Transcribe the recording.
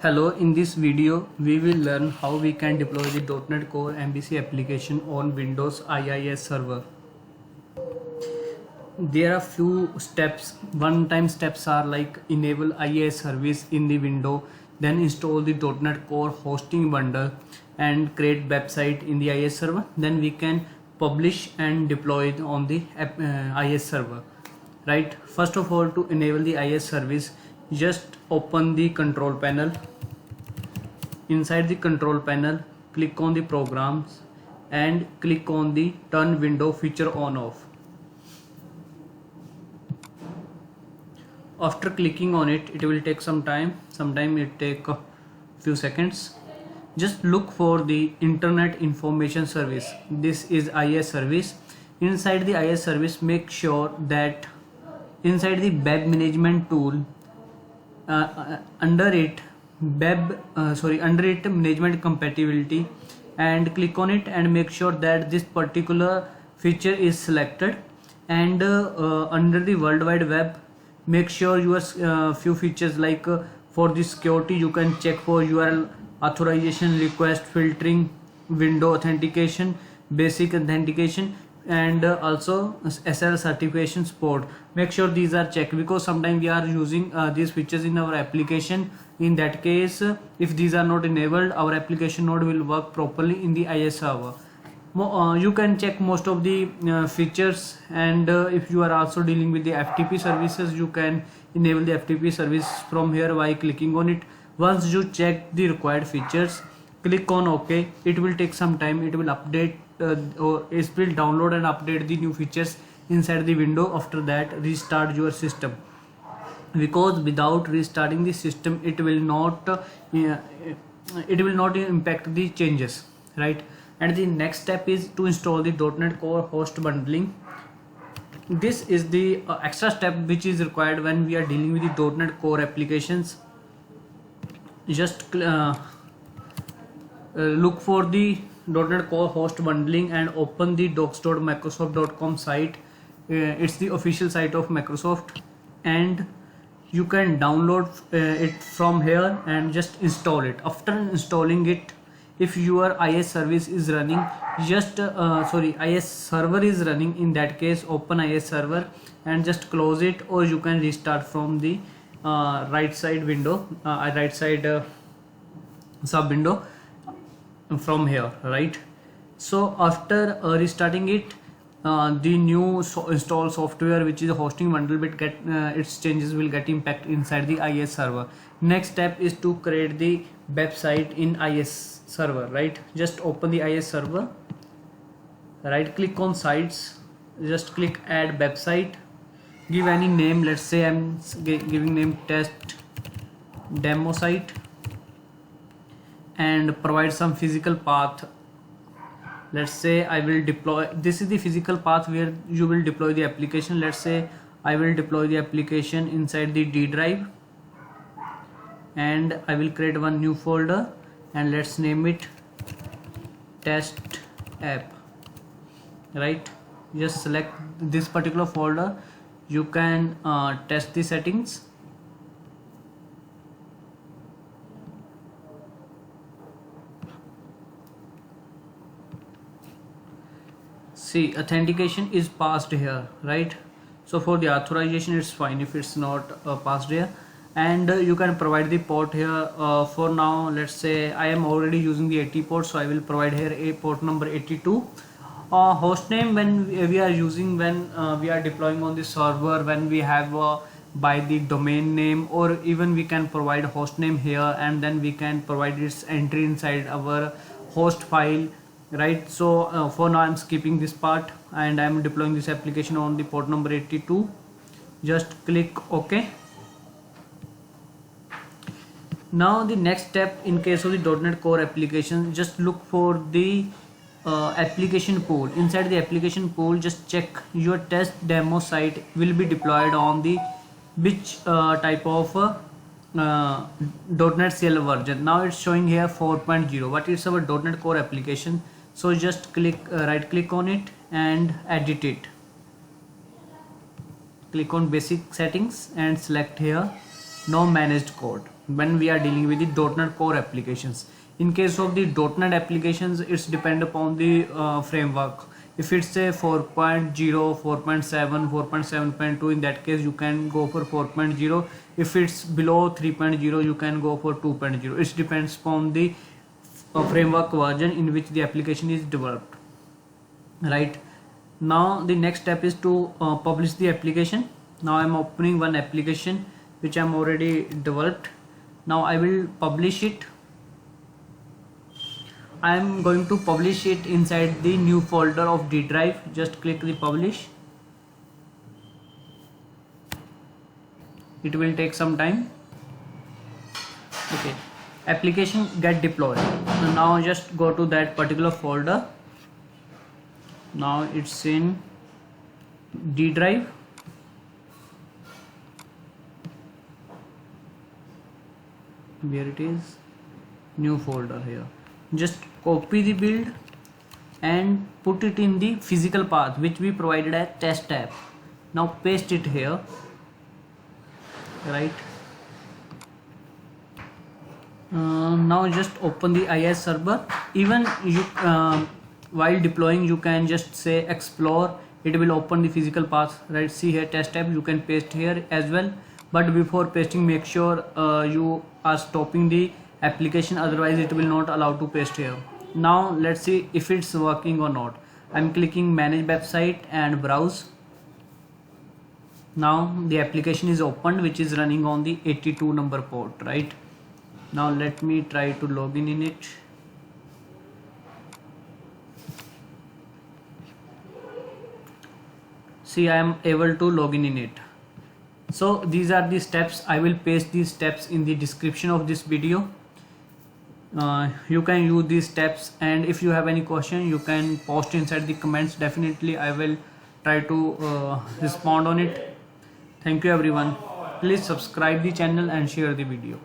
Hello, in this video we will learn how we can deploy the .NET Core MVC application on Windows IIS server. There are few steps. One-time steps are like enable IIS service in the window, then install the .NET Core hosting bundle and create website in the IIS server. Then we can publish and deploy it on the IIS server. Right. First of all, to enable the IIS service, just open the control panel. Inside the control panel, click on the programs and click on the turn window feature on off. After clicking on it, it will take some time. Sometime it take a few seconds. Just look for the Internet Information Service. This is IIS service. Inside the IIS service, make sure that inside the web management tool, under it management compatibility, and click on it and make sure that this particular feature is selected. And under the World Wide Web, make sure your few features like for the security you can check for URL authorization, request filtering, window authentication, basic authentication, and also SL certification support. Make sure these are checked, because sometimes we are using these features in our application. In that case, if these are not enabled, our application node will work properly in the IIS server. You can check most of the features, and if you are also dealing with the FTP services, you can enable the FTP service from here by clicking on it. Once you check the required features, click on OK. It will take some time. It will update or it will download and update the new features inside the window. After that, restart your system, because without restarting the system it will not impact the changes, right? And the next step is to install the .NET Core host bundling. This is the extra step which is required when we are dealing with the .NET Core applications. Just look for the .NET Core host bundling and open the docs.microsoft.com site. It's the official site of Microsoft, and you can download it from here and just install it. After installing it, if your IIS service is running, IIS server is running, in that case open IIS server and just close it, or you can restart from the right side window, sub window from here, right? So after restarting it, the new install software, which is a hosting bundle, will get its changes will get impact inside the IIS server. Next step is to create the website in IIS server, right? Just open the IIS server, right click on sites, just click add website, give any name. Let's say I'm giving name test demo site, and provide some physical path. Let's say I will deploy, this is the physical path where you will deploy the application. Let's say I will deploy the application inside the D drive, and I will create one new folder and let's name it test app, right? Just select this particular folder. You can test the settings. See, authentication is passed here, right? So for the authorization it's fine if it's not passed here, and you can provide the port here. For now, let's say I am already using the 80 port, so I will provide here a port number 82. Host name, when we are using, when we are deploying on the server, when we have by the domain name, or even we can provide host name here, and then we can provide its entry inside our host file, right? So for now I'm skipping this part and I'm deploying this application on the port number 82. Just click OK. Now the next step, in case of the .NET Core application, just look for the application pool. Inside the application pool, just check your test demo site will be deployed on the which type of .NET CL version. Now it's showing here 4.0, but it's our .NET Core application. So just click right click on it and edit it. Click on basic settings and select here no managed code. when we are dealing with the .NET Core applications. In case of the .NET applications, it's depend upon the framework. If it's a 4.0, 4.7, 4.7.2, in that case you can go for 4.0. If it's below 3.0, you can go for 2.0. It depends upon the framework version in which the application is developed. Right now the next step is to publish the application. Now I'm opening one application which I'm already developed. Now I will publish it. I am going to publish it inside the new folder of D drive. Just click the publish. It will take some time. Okay, application get deployed. So now just go to that particular folder. Now it's in D drive. Where it is, new folder here. Just copy the build and put it in the physical path which we provided as test tab. Now paste it here. Right, now just open the IIS server. Even you while deploying, you can just say explore. It will open the physical path. Right, see here test tab, you can paste here as well, but before pasting make sure you are stopping the application, otherwise it will not allow to paste here. Now let's see if it's working or not. I'm clicking manage website and browse. Now the application is opened, which is running on the 82 number port. Right, now let me try to log in it. See, I am able to log in it. So these are the steps. I will paste these steps in the description of this video. You can use these steps, and if you have any question you can post inside the comments. Definitely I will try to respond on it. Thank you everyone. Please subscribe the channel and share the video.